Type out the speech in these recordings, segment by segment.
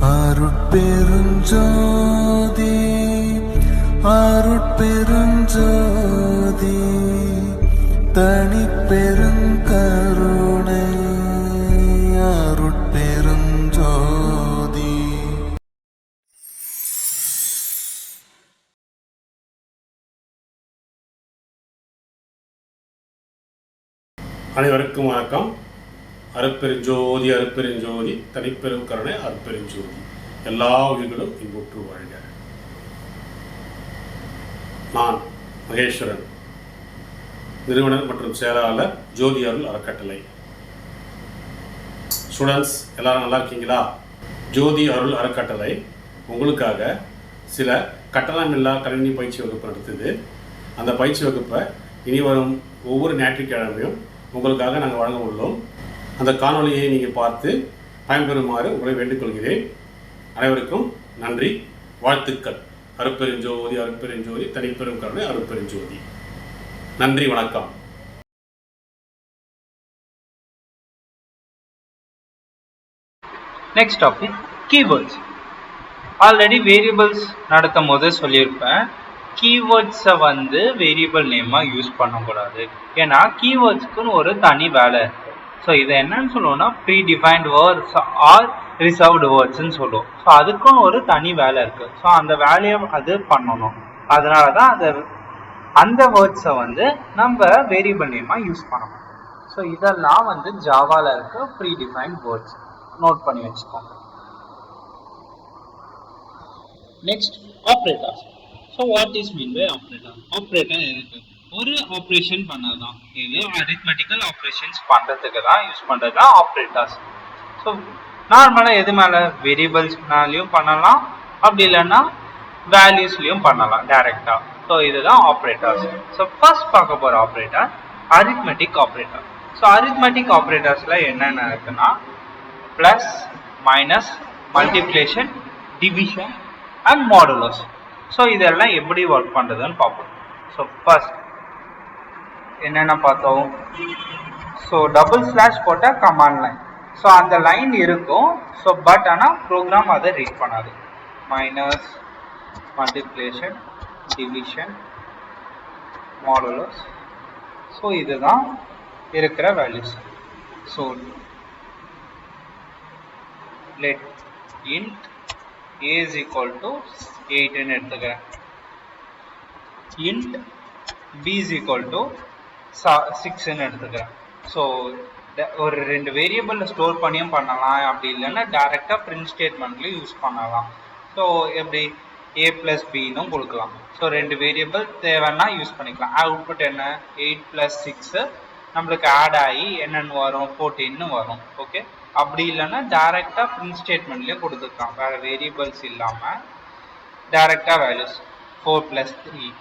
அருட்பெருஞ்சோதி அருட்பெருஞ்சோதி தனிப்பெருங்கருணை அருட்பெருஞ்சோதி. அனைவருக்கும் வணக்கம். அருட்பெருஞ்சோதி அருட்பெருஞ்சோதி தனிப்பெரும் கருணை அருட்பெருஞ்சோதி. எல்லா உயிர்களும் இன்புற்று வாழ்க. நான் மகேஸ்வரன், நிறுவனர் மற்றும் செயலாளர் ஜோதி அருள் அறக்கட்டளை. ஸ்டூடெண்ட்ஸ் எல்லாரும் நல்லா இருக்கீங்களா? ஜோதி அருள் அறக்கட்டளை உங்களுக்காக சில கட்டணமில்லா கணினி பயிற்சி வகுப்பு நடத்துது. அந்த பயிற்சி வகுப்பை இனி வரும் ஒவ்வொரு ஞாயிற்றுக்கிழமையும் உங்களுக்காக நாங்கள் வழங்க உள்ளோம். அந்த காணொலியை நீங்கள் பார்த்து பயன்பெறுமாறு உங்களை வேண்டிக்கொள்கிறேன். அனைவருக்கும் நன்றி, வாழ்த்துக்கள். அருட்பெருஞ்சோதி அருட்பெருஞ்சோதி தனிப்பெரும் கருணை அருட்பெருஞ்சோதி. நன்றி, வணக்கம். Next topic keywords. Already variables நடத்தும் போது சொல்லியிருப்பேன், கீவேர்ட்ஸை வேரியபிள் நேமாக யூஸ் பண்ணக்கூடாது. ஏன்னா கீவேர்ட்ஸ்க்குன்னு ஒரு தனி வேலை இருக்குது. ஸோ இதை என்னன்னு சொல்லுவோம்னா predefined words are reserved வேர்ட்ஸ்ன்னு சொல்லுவோம். ஸோ அதுக்குன்னு ஒரு தனி வேலை இருக்குது. ஸோ அந்த வேலையை அது பண்ணணும். அதனால தான் அந்த வேர்ட்ஸை நம்ம வேரியபிள் நேமாக யூஸ் பண்ணணும். ஸோ இதெல்லாம் ஜாவாவில் இருக்க ப்ரீ டிஃபைன்ட் வேர்ட்ஸ். நோட் பண்ணி வச்சுக்கோங்க. Next operators. So what is mean by operator? Operator எதுக்கு? ஒரு ஆப்ரேஷன் பண்ணதான், இது அரித்மெட்டிக்கல் ஆப்ரேஷன்ஸ் பண்ணுறதுக்கு தான் யூஸ் பண்ணுறது தான் ஆப்ரேட்டர்ஸ். ஸோ நார்மலாக எது மேலே? வேரியபிள்ஸ்னாலையும் பண்ணலாம், அப்படி இல்லைன்னா வேல்யூஸ்லையும் பண்ணலாம் டைரெக்டாக. ஸோ இதுதான் ஆப்ரேட்டர்ஸ். ஸோ ஃபர்ஸ்ட் பார்க்க போகிற operator arithmetic operator. So arithmetic ஆப்ரேட்டர்ஸில் என்னென்ன இருக்குன்னா plus, minus, multiplication, division and modulus. So இதெல்லாம் எப்படி ஒர்க் பண்ணுறதுன்னு பார்ப்போம். ஸோ ஃபர்ஸ்ட் என்னென்ன பார்த்தோம்? ஸோ டபுள் ஸ்லாஷ் போட்டால் கமாண்ட் லைன். ஸோ அந்த லைன் இருக்கும். ஸோ பட் ஆனால் ப்ரோக்ராம் அதை ரீட் பண்ணாது. Minus, multiplication, division, modulus. So இதுதான் இருக்கிற values. So let int a is equal to 8 ன்னு எடுத்துக்கிறேன். int b is equal to 6 ன்னு எடுத்துக்கிறேன். ஸோ ஒரு ரெண்டு வேரியபிளில் ஸ்டோர் பண்ணியும் பண்ணலாம், அப்படி இல்லைன்னா டைரெக்டாக பிரிண்ட் ஸ்டேட்மெண்ட்லேயும் யூஸ் பண்ணலாம். ஸோ எப்படி a + bன்னு கொடுக்கலாம். ஸோ ரெண்டு வேரியபிள் தேவைன்னா யூஸ் பண்ணிக்கலாம். அவுட்புட் என்ன? 8 + 6 நம்மளுக்கு ஆட் ஆகி என்னென்னு வரும்? 14ன்னு வரும். ஓகே, அப்படி இல்லைன்னா டைரெக்டாக பிரிண்ட் ஸ்டேட்மெண்ட்லேயே கொடுத்துருக்கான். வேறு வேரியபிள்ஸ் இல்லாமல் டைரெக்டாக வேல்யூஸ் 4 + 3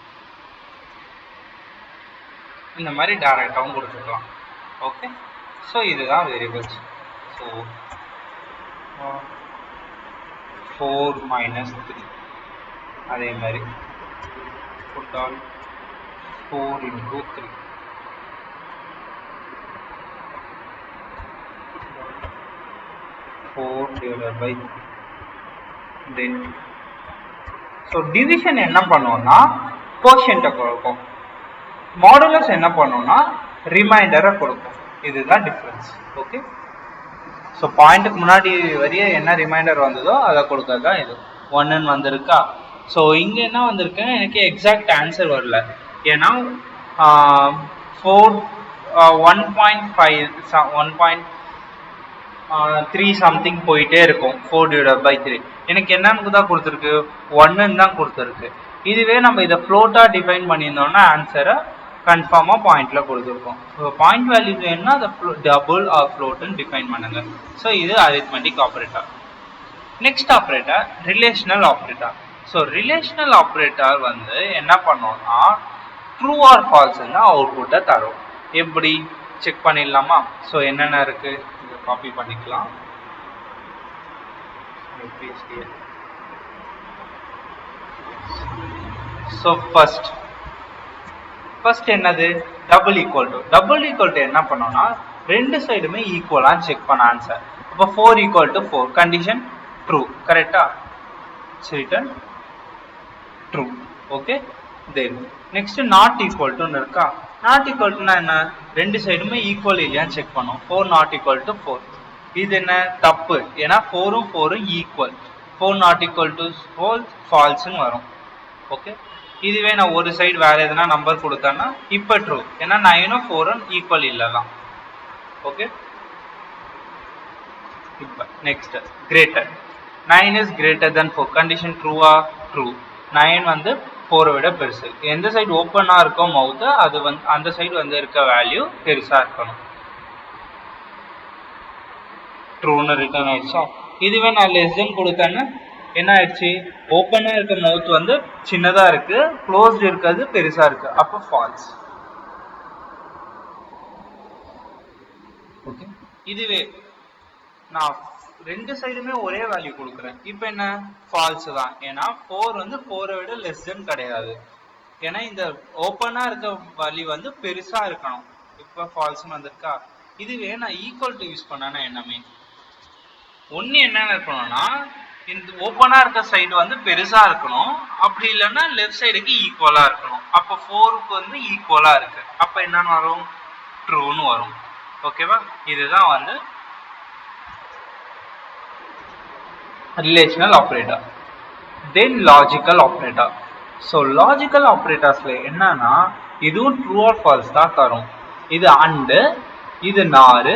இந்த மாதிரி டைரெக்டாகவும் கொடுத்துக்கலாம். ஓகே, ஸோ இதுதான் வேரியபிள்ஸ். ஸோ 4 - 3 அதே மாதிரி போட்டால் 4 × 3 4/3. Then ஸோ டிவிஷன் என்ன பண்ணுவோம்னா கோஷன்ட்டை கொடுக்கும். மாடுலஸ் என்ன பண்ணுவோம்னா ரிமைண்டரை கொடுக்கும். இதுதான் டிஃப்ரென்ஸ். ஓகே, ஸோ பாயிண்ட்டுக்கு முன்னாடி வரைய என்ன ரிமைண்டர் வந்ததோ அதை கொடுக்கறது தான் இது. 1ன்னு வந்திருக்கா. ஸோ இங்கே என்ன வந்திருக்குன்னா எனக்கு எக்ஸாக்ட் ஆன்சர் வரல. ஏன்னா 1.3 சம்திங் போயிட்டே இருக்கும். 4/3 எனக்கு என்னன்னு தான் கொடுத்துருக்கு? 1ன்னு தான் கொடுத்துருக்கு. இதுவே நம்ம இதை ஃப்ளோட்டாக டிஃபைன் பண்ணியிருந்தோம்னா ஆன்சரை கன்ஃபார்மாக பாயிண்டில் கொடுத்துருக்கோம். ஸோ பாயிண்ட் வேல்யூ வேணும்னா அதை டபுள் ஆர் ஃப்ளோட்டுன்னு டிஃபைன் பண்ணுங்கள். ஸோ இது arithmetic operator. Next operator relational operator. So relational operator என்ன பண்ணோம்னா ட்ரூ ஆர் ஃபால்ஸ்ன்னு அவுட்புட்டை தரும். எப்படி செக் பண்ணிடலாமா? ஸோ என்னென்ன இருக்குது இதை காப்பி பண்ணிக்கலாம். ஸோ ஃபர்ஸ்ட் என்னது? டபுள் ஈக்குவல் டு என்ன பண்ணோம்னா ரெண்டு சைடுமே ஈக்குவலாக செக் பண்ண ஆன்சர். அப்போ 4 = 4 condition true. Correcta? So return true. Okay. Then next not equal to இருக்கா not equal to என்ன ரெண்டு சைடுமே ஈக்குவல் இல்லையான்னு செக் பண்ணும் 4 not equal to 4 இது என்ன தப்பு ஏன்னா 4 உம் 4 உம் ஈக்குவல் 4 not equal to 4 ஃபால்ஸ்னு வரும் ஓகே இதுவே நான் ஒரு சைடு வேற எதனா நம்பர் கொடுத்தேன்னா இப்போ ட்ரூ ஏன்னா 9 உம் 4 உம் ஈக்குவல் இல்லலாம் ஓகே இப்போ next greater 9 is greater than 4 condition ட்ரூவா ட்ரூ 9 வந்து 4 விட பெருசு எந்த சைடு ஓப்பனா இருக்கோ மவுத் அது வந்து அந்த சைடு வந்து இருக்க வேல்யூ பெருசா இருக்கணும் ட்ரூன்னு ரிட்டர்ன் ஆயிடுச்சா இதுவே நான் லெஸ் தென் கொடுத்தேன்னா என்ன ஆயிடுச்சு ஓப்பனா இருக்க மவுத் வந்து சின்னதா இருக்கு க்ளோஸ்ட் இருக்கிறது பெருசா இருக்கு அப்போ ஃபால்ஸ் ஓகே இதுவே நான் ரெண்டு சைடுமே ஒரே வேல்யூ கொடுக்குறேன் இப்போ என்ன ஃபால்ஸ் தான் ஏன்னா 4 வந்து 4 விட லெஸ் தென் கிடையாது ஏன்னா இந்த ஓப்பனா இருக்க வேல்யூ வந்து பெருசா இருக்கணும் இப்போ ஃபால்ஸ்னு வந்திருக்கா இதுவே நான் ஈக்குவல் டு யூஸ் பண்ணேன்னா என்னமே ஒன்று என்ன இருக்கணும்னா இந்த ஓப்பனா இருக்க சைடு வந்து பெருசா இருக்கணும் அப்படி இல்லைன்னா லெஃப்ட் சைடுக்கு ஈக்குவலா இருக்கணும் அப்போ 4க்கு வந்து ஈக்குவலா இருக்கு அப்போ என்னன்னு வரும் ட்ரூன்னு வரும் ஓகேவா இதுதான் வந்து relational operator then logical operator so logical operatorsல என்னன்னா இதுவும் true or false தான் தரும் இது and இது nor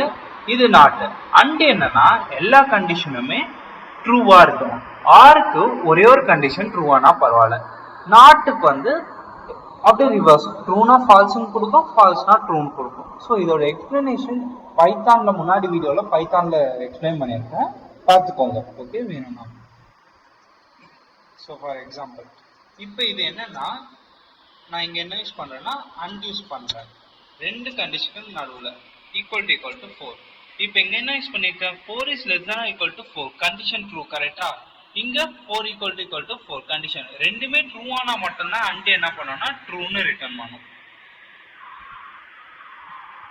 இது not and என்னன்னா எல்லா கண்டிஷனுமே ட்ரூவா இருக்கணும் ஆர்க்கு ஒரே ஒரு கண்டிஷன் ட்ரூவானா பரவாயில்ல நாட்டுக்கு வந்து அப்படியே ரிவர்ஸ் ட்ரூனா ஃபால்ஸ்னு கொடுக்கும் ஃபால்ஸ்னா ட்ரூன்னு கொடுக்கும் ஸோ இதோட எக்ஸ்பிளனேஷன் பைத்தான்ல முன்னாடி வீடியோவில் பைத்தான்ல எக்ஸ்பிளைன் பண்ணியிருக்கேன் பார்த்துக்கோங்க ஓகே வேணும்னா ஸோ ஃபார் எக்ஸாம்பிள் இப்போ இது என்னன்னா நான் இங்கே என்ன யூஸ் பண்ணுறேன்னா அண்ட் யூஸ் பண்ணுறேன் ரெண்டு கண்டிஷனுக்கு நடுவில் ஈக்குவல் டு 4 இப்போ இங்கே என்ன யூஸ் பண்ணியிருக்கேன் 4 is less than equal to 4 condition true கரெக்டா இங்கே 4 ஈக்குவல் டு 4 கண்டிஷன் ரெண்டுமே ட்ரூ ஆனால் மட்டும்தான் அண்ட் என்ன பண்ணோம்னா ட்ரூன்னு ரிட்டர்ன் பண்ணும்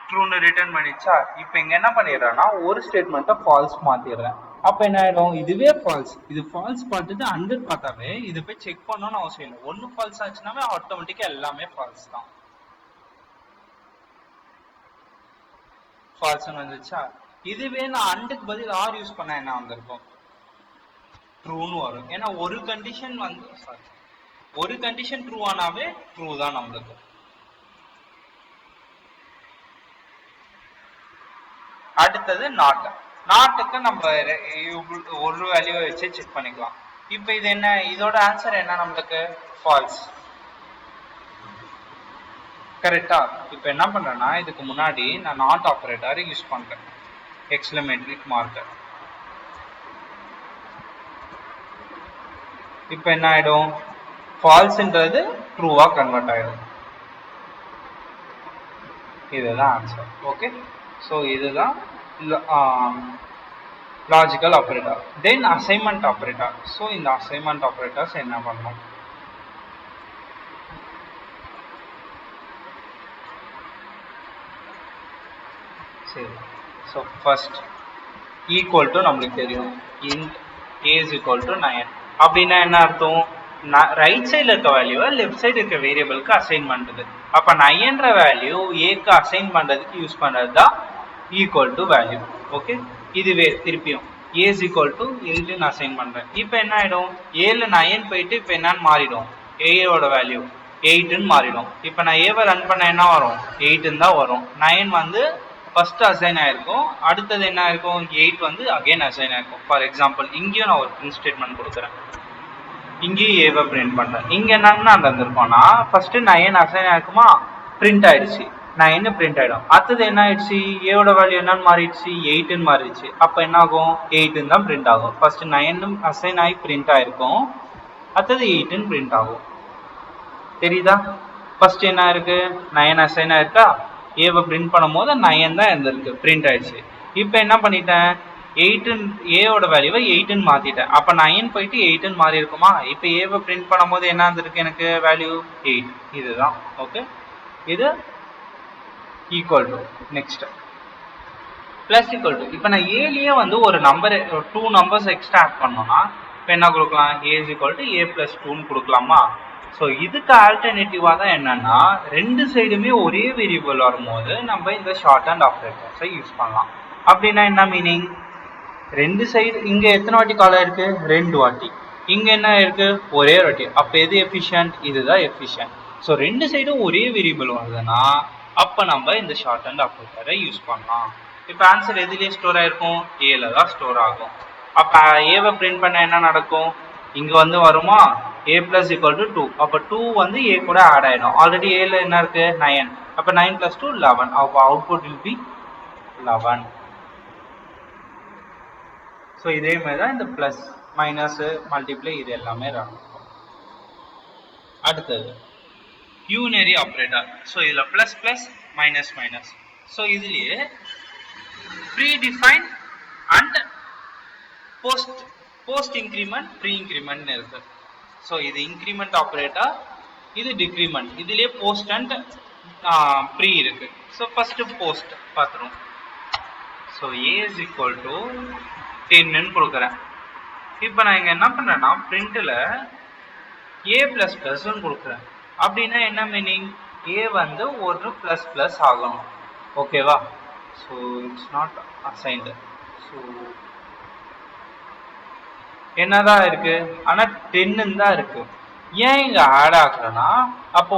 ட்ரூன்னு ரிட்டர்ன் பண்ணிச்சா இப்போ இங்கே என்ன பண்ணிடுறேன்னா ஒரு ஸ்டேட்மெண்ட்டை ஃபால்ஸ் மாற்றிடுறேன் அப்போ என்ன ஆயிடும் இதுவே ஃபால்ஸ் இது ஃபால்ஸ் பார்த்துட்டு அண்டு பார்த்தாவே இது போய் செக் பண்ணணும்னு அவசியம் இல்லை ஒன்று ஃபால்ஸ் ஆச்சுனாவே ஆட்டோமேட்டிக்காக எல்லாமே ஃபால்ஸ் தான் ஃபால்ஸ்னு வந்துச்சா இதுவே நான் அண்டுக்கு பதில் ஆர் யூஸ் பண்ண என்ன வந்திருக்கும் ட்ரூன்னு வரும் ஏன்னா ஒரு கண்டிஷன் வந்து ஒரு கண்டிஷன் ட்ரூ ஆனாவே ட்ரூ தான் நம்மளுக்கு அடுத்தது நாட்டுக்கு நம்ம ஒரு வேல்யூவை வச்சு செக் பண்ணிக்கலாம் இப்போ இது என்ன இதோட ஆன்சர் என்ன நம்மளுக்கு ஃபால்ஸ் கரெக்டா இப்போ என்ன பண்றேன்னா இதுக்கு முன்னாடி நான் நாட் ஆப்ரேட்டர் யூஸ் பண்றேன் எக்ஸ்க்ளமேட்டரி மார்க்கர் இப்போ என்ன ஆயிடும் ஃபால்ஸ்ன்றது ட்ரூவா கன்வெர்ட் ஆயிடும் இதுதான் ஆன்சர் ஓகே ஸோ இதுதான் லாஜிக்கல் ஆப்ரேட்டர் தென் அசைன்மெண்ட் ஆப்ரேட்டர் ஸோ இந்த அசைன்மெண்ட் ஆப்ரேட்டர்ஸ் என்ன பண்ணணும் சரி ஸோ ஃபர்ஸ்ட் ஈக்குவல் டு நம்மளுக்கு தெரியும் int A is equal to 9 அப்படின்னா என்ன அர்த்தம் ரைட் சைடில் இருக்க வேல்யூவை லெஃப்ட் சைடு இருக்க வேரியபிளுக்கு அசைன் பண்ணுறது அப்போ 9ன்ற வேல்யூ ஏக்கு அசைன் பண்ணுறதுக்கு யூஸ் பண்ணுறது தான் ஈக்குவல் டு வேல்யூ ஓகே இதுவே திருப்பியும் ஏ இஸ் ஈக்குவல் டு 8ன்னு அசைன் பண்ணுறேன் இப்போ என்ன ஆகிடும் ஏல 9 போயிட்டு இப்போ என்னன்னு மாறிடும் ஏயோட வேல்யூ 8ன்னு மாறிடும் இப்போ நான் ஏவை ரன் பண்ண என்ன வரும் 8ன்னு தான் வரும் 9 வந்து ஃபர்ஸ்ட் அசைன் ஆயிருக்கும் அடுத்தது என்ன ஆயிருக்கும் 8 வந்து அகைன் அசைன் ஆயிருக்கும் ஃபார் எக்ஸாம்பிள் இங்கேயும் நான் ஒரு பிரிண்ட் ஸ்டேட்மெண்ட் கொடுக்குறேன் இங்கேயும் ஏவை பிரிண்ட் பண்ணுறேன் இங்கே என்னன்னா இருந்திருக்கோம்னா ஃபர்ஸ்ட் 9 அசைன் ஆயிருக்குமா பிரிண்ட் ஆயிடுச்சு 9 பிரிண்ட் ஆயிடும் அடுத்தது என்ன ஆயிடுச்சு ஏவோட வேல்யூ என்னன்னு மாறிடுச்சு 8ன்னு மாறிடுச்சு அப்போ என்ன ஆகும் 8ன்னு தான் பிரிண்ட் ஆகும் ஃபர்ஸ்ட் 9 அசைன் ஆகி பிரிண்ட் ஆயிருக்கும் அடுத்தது 8ன்னு பிரிண்ட் ஆகும் தெரியுதா ஃபர்ஸ்ட் என்ன இருக்கு 9 அசைன் ஆயிருக்கா ஏவை பிரிண்ட் பண்ணும் போது 9 தான் இருந்திருக்கு பிரிண்ட் ஆயிடுச்சு இப்போ என்ன பண்ணிட்டேன் 8 ஏவோட வேல்யூவை 8ன்னு மாத்திட்டேன் அப்போ 9 போயிட்டு 8ன்னு மாறி இருக்குமா இப்போ ஏவை பிரிண்ட் பண்ணும் போது என்ன இருந்திருக்கு எனக்கு வேல்யூ 8 இதுதான் ஓகே இது equal to next plus equal to இப்போ நான் ஏலியே வந்து ஒரு நம்பர் 2 நம்பர்ஸ் எக்ஸ்ட்ரா ஆட் பண்ணோம்னா இப்போ என்ன கொடுக்கலாம் A is equal to A plus 2ன்னு கொடுக்கலாமா. ஸோ இதுக்கு ஆல்டர்னேட்டிவாக தான் என்னன்னா ரெண்டு சைடுமே ஒரே வேரியபிள் வரும்போது நம்ம இந்த ஷார்ட் அண்ட் ஆப்ரேட்டர்ஸை யூஸ் பண்ணலாம். அப்படின்னா என்ன மீனிங், ரெண்டு சைடு இங்கே எத்தனை வாட்டி காலம் இருக்கு, 2 வாட்டி. இங்கே என்ன இருக்கு, ஒரே வாட்டி. அப்போ எது எஃபிஷியன்ட், இதுதான் எஃபிஷியன்ட். ஸோ ரெண்டு சைடும் ஒரே வேரியபிள் வருதுன்னா அப்போ நம்ம இந்த ஷார்ட் அண்ட் ஆப்ரேட்டரை யூஸ் பண்ணலாம். இப்போ ஆன்சர் எதுலேயே ஸ்டோர் ஆயிருக்கும், ஏல தான் ஸ்டோர் ஆகும். அப்போ ஏவை பிரிண்ட் பண்ண என்ன நடக்கும், இங்கே வந்து வருமா ஏ பிளஸ் ஈக்குவல் டு 2. அப்போ 2 வந்து ஏ கூட ஆட் ஆகிடும். ஆல்ரெடி ஏல என்ன இருக்கு 9. அப்போ 9 + 2 11. அப்போ அவுட்புட் வில் பி 11. ஸோ இதே மாதிரி தான் இந்த ப்ளஸ் மைனஸ் மல்டிப்ளை இது எல்லாமே நடக்கும். அடுத்தது யூனரி ஆப்ரேட்டர். ஸோ இதில் plus plus minus minus. So இதுலேயே predefine and post increment pre increment இருக்கு. ஸோ இது இன்க்ரிமெண்ட் ஆப்ரேட்டர், இது டிக்ரிமெண்ட். இதுலேயே போஸ்ட் அண்ட் ப்ரீ இருக்கு. ஸோ ஃபர்ஸ்ட் போஸ்ட் பார்த்துருவோம். So A is equal to 10ன்னு கொடுக்குறேன். இப்போ நான் இங்கே என்ன பண்ணுறேன்னா பிரிண்டில் ஏ ப்ளஸ் ப்ளஸ்ன்னு கொடுக்குறேன். அப்படின்னா என்ன மீனிங், ஏ வந்து ஒரு ப்ளஸ் ப்ளஸ் ஆகணும். ஓகேவா. So it's not assigned. So என்னதான் இருக்கு, ஆனால் 10ன்னு தான் இருக்கு. ஏன் இங்கே ஆட் ஆகுறேன்னா அப்போ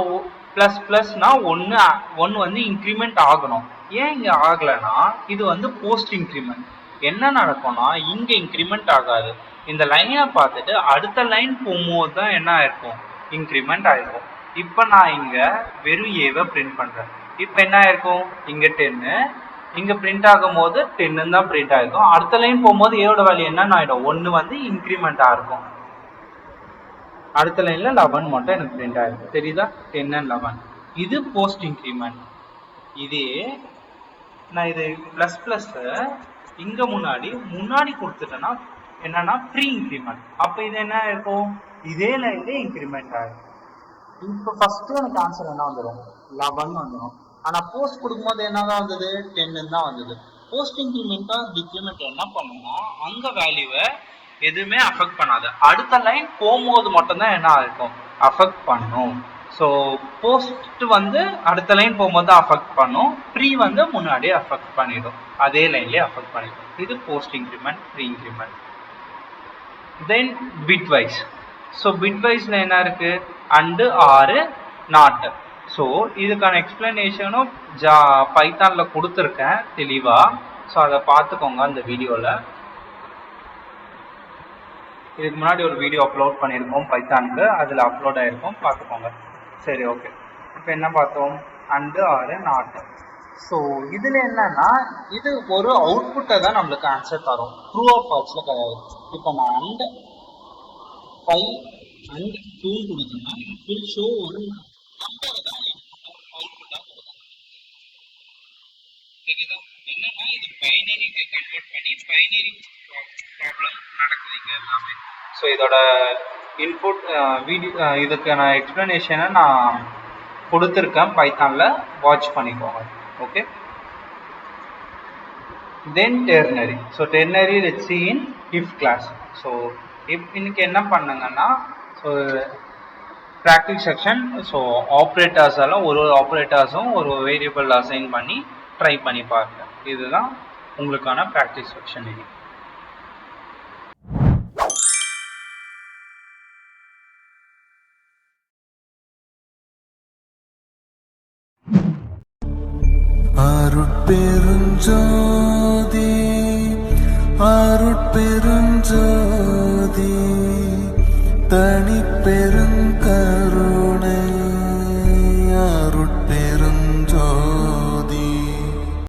ப்ளஸ் ப்ளஸ்னா ஒன்று வந்து இன்க்ரிமெண்ட் ஆகணும். ஏன் இங்கே ஆகலைன்னா இது வந்து போஸ்ட் இன்க்ரிமெண்ட். என்ன நடக்கும்னா இங்கே இன்க்ரிமெண்ட் ஆகாது. இந்த லைனை பார்த்துட்டு அடுத்த லைன் போகும்போது தான் என்ன ஆயிருக்கும், இன்க்ரிமெண்ட் ஆயிருக்கும். இப்போ நான் இங்கே வெறும் ஏவை பிரிண்ட் பண்ணுறேன். இப்போ என்ன ஆயிருக்கும், இங்கே 10, இங்கே பிரிண்ட் ஆகும் போது 10ன்னு தான் பிரிண்ட் ஆயிருக்கும். அடுத்த லைன் போகும்போது ஏவோட வேல்யூ என்னன்னு ஆகிடும், 1 வந்து இன்க்ரிமெண்ட்டாக இருக்கும். அடுத்த லைனில் 11 மட்டும் எனக்கு பிரிண்ட் ஆயிருக்கும். தெரியுதா, 10 and 11. இது போஸ்ட் இன்க்ரிமெண்ட். இதே நான் இது ப்ளஸ் ப்ளஸ்ஸை இங்கே முன்னாடி கொடுத்துட்டேன்னா என்னன்னா ப்ரீ இன்க்ரிமெண்ட். அப்போ இது என்ன இருக்கும், இதே லைன்லேயே இன்க்ரிமெண்ட் ஆகிடும். இப்போ ஃபஸ்ட்டு எனக்கு ஆன்சர் என்ன வந்துடும், 11 வந்துடும். ஆனால் போஸ்ட் கொடுக்கும்போது என்னதான் வந்தது, 10 தான் வந்தது. போஸ்ட் இன்க்ரிமெண்ட்டாக டிக்ரிமெண்ட் என்ன பண்ணுன்னா அங்கே வேல்யூவை எதுவுமே அஃபெக்ட் பண்ணாது. அடுத்த லைன் போகும்போது மட்டும்தான் என்ன இருக்கும், அஃபெக்ட் பண்ணும். ஸோ போஸ்ட் வந்து அடுத்த லைன் போகும்போது அஃபெக்ட் பண்ணும், ப்ரீ வந்து முன்னாடியே அஃபெக்ட் பண்ணிடும், அதே லைன்லேயே அஃபெக்ட் பண்ணிடும். இது போஸ்ட் இன்க்ரிமெண்ட் ப்ரீ இன்க்ரிமெண்ட். தென் பிட் வைஸ். ஸோ பிட் வைஸில் என்ன இருக்குது, அண்டு ஆறு நாட். ஸோ இதுக்கான எக்ஸ்பிளனேஷனும் பைத்தானில் கொடுத்துருக்கேன் தெளிவாக. ஸோ அதை பார்த்துக்கோங்க அந்த வீடியோவில். இதுக்கு முன்னாடி ஒரு வீடியோ அப்லோட் பண்ணியிருக்கோம் பைத்தானுக்கு, அதில் அப்லோட் ஆகிருக்கோம், பார்த்துக்கோங்க. சரி, ஓகே. இப்போ என்ன பார்த்தோம், அண்டு ஆறு நாட். ஸோ இதில் என்னன்னா இது ஒரு அவுட்புட்டை தான் நம்மளுக்கு ஆன்சர் தரும், ட்ரூ ஆஃப் ஃபால்ஸில் கிடையாது. இப்போ நான் அண்ட் 5 அண்ட் 2 கொடுத்தேன்னா இட் வில் ஷோ ஒரு நம்பரை தான் அவுட்புட்டாக கொடுக்கும். சரிதா, என்னன்னா இது பைனரி கன்வெர்ட் பண்ணி பைனரி ப்ராப்ளம் நடக்குது இங்கே எல்லாமே. ஸோ இதோட இன்புட் வீடியோ இதுக்கான எக்ஸ்பிளனேஷனை நான் கொடுத்துருக்கேன் பைத்தானில், வாட்ச் பண்ணிக்கோங்க. Okay. Then ternary. So ternary let's see in if class. So இன்னைக்கு என்ன பண்ணுங்கன்னா, so practice section. So operators எல்லாம் ஒரு ஆப்ரேட்டர்ஸும் ஒரு வேரியபிள் அசைன் பண்ணி ட்ரை பண்ணி பாருங்க. இதுதான் உங்களுக்கான ப்ராக்டிஸ் செக்ஷன். இது அருட்பெருஞ்சோதி அருட்பெருஞ்சோதி தனிப்பெருஞ்சோதி